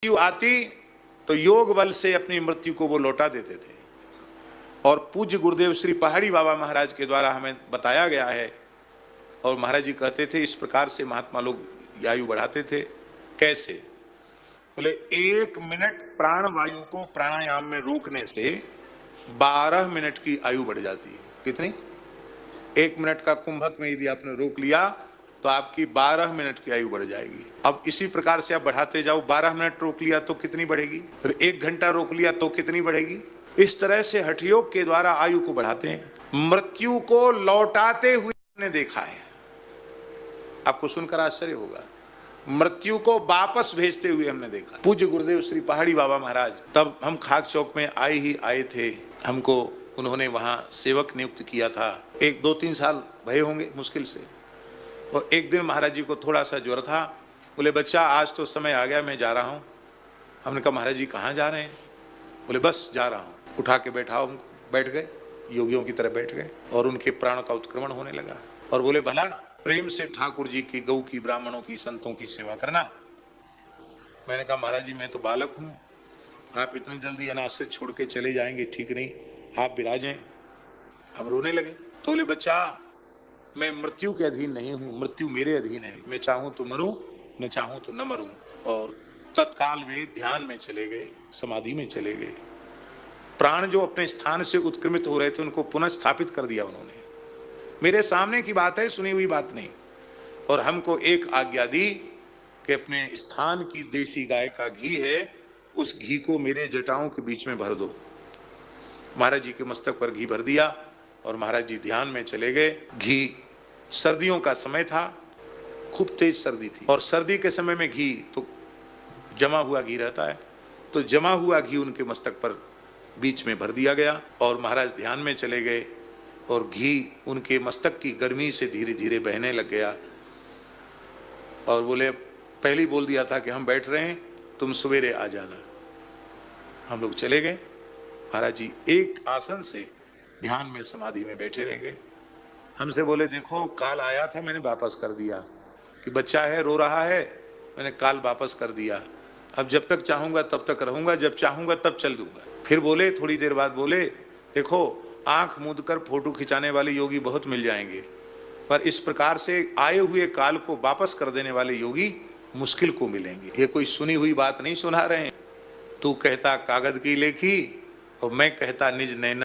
मृत्यु आती तो योग बल से अपनी मृत्यु को वो लौटा देते थे। और पूज्य गुरुदेव श्री पहाड़ी बाबा महाराज के द्वारा हमें बताया गया है, और महाराज जी कहते थे इस प्रकार से महात्मा लोग आयु बढ़ाते थे। कैसे? बोले 1 मिनट प्राण वायु को प्राणायाम में रोकने से 12 मिनट की आयु बढ़ जाती है। कितनी? 1 मिनट का कुंभक में यदि आपने रोक लिया तो आपकी 12 मिनट की आयु बढ़ जाएगी। अब इसी प्रकार से आप बढ़ाते जाओ, 12 मिनट रोक लिया तो कितनी बढ़ेगी, फिर 1 घंटा रोक लिया तो कितनी बढ़ेगी। इस तरह से हठ योग के द्वारा आयु को बढ़ाते हैं। मृत्यु को लौटाते हुए हमने देखा है, आपको सुनकर आश्चर्य होगा। मृत्यु को वापस भेजते हुए हमने देखा। पूज्य गुरुदेव श्री पहाड़ी बाबा महाराज तब हम खाक चौक में आए थे, हमको उन्होंने वहां सेवक नियुक्त किया था। 1-2-3 साल भये होंगे मुश्किल से। और एक दिन महाराज जी को थोड़ा सा ज्वर था, बोले बच्चा आज तो समय आ गया, मैं जा रहा हूं। हमने कहा महाराज जी कहाँ जा रहे हैं? बोले बस जा रहा हूं। उठा के बैठाओ, बैठ गए, योगियों की तरह बैठ गए और उनके प्राण का उत्क्रमण होने लगा। और बोले भला प्रेम से ठाकुर जी की, गौ की, ब्राह्मणों की, संतों की सेवा करना। मैंने कहा महाराज जी मैं तो बालक हूं, आप इतनी जल्दी अनाथ से छोड़ के चले जाएंगे, ठीक नहीं, आप विराजें। हम रोने लगे। तो बोले बच्चा मैं मृत्यु के अधीन नहीं हूं, मृत्यु मेरे अधीन है। मैं चाहूं तो मरूं, न चाहूं तो न मरूं। और तत्काल वे ध्यान में चले गए, समाधि में चले गए। प्राण जो अपने स्थान से उत्क्रमित हो रहे थे उनको पुनः स्थापित कर दिया उन्होंने। मेरे सामने की बात है, सुनी हुई बात नहीं। और हमको एक आज्ञा दी कि अपने स्थान की देसी गाय का घी है, उस घी को मेरे जटाओं के बीच में भर दो। महाराज जी के मस्तक पर घी भर दिया और महाराज जी ध्यान में चले गए। घी, सर्दियों का समय था, खूब तेज सर्दी थी, और सर्दी के समय में घी तो जमा हुआ घी रहता है, तो जमा हुआ घी उनके मस्तक पर बीच में भर दिया गया और महाराज ध्यान में चले गए। और घी उनके मस्तक की गर्मी से धीरे धीरे बहने लग गया। और बोले पहले बोल दिया था कि हम बैठ रहे हैं, तुम सवेरे आ जाना। हम लोग चले गए। महाराज जी एक आसन से ध्यान में समाधि में बैठे रह गए। हमसे बोले देखो काल आया था, मैंने वापस कर दिया, कि बच्चा है रो रहा है, मैंने काल वापस कर दिया। अब जब तक चाहूंगा तब तक रहूंगा, जब चाहूंगा तब चल दूंगा। फिर बोले थोड़ी देर बाद बोले देखो आंख मूंद कर फोटो खिंचाने वाले योगी बहुत मिल जाएंगे, पर इस प्रकार से आए हुए काल को वापस कर देने वाले योगी मुश्किल को मिलेंगे। ये कोई सुनी हुई बात नहीं सुना रहे हैं। तू कहता कागज की लेखी और मैं कहता निज नैनन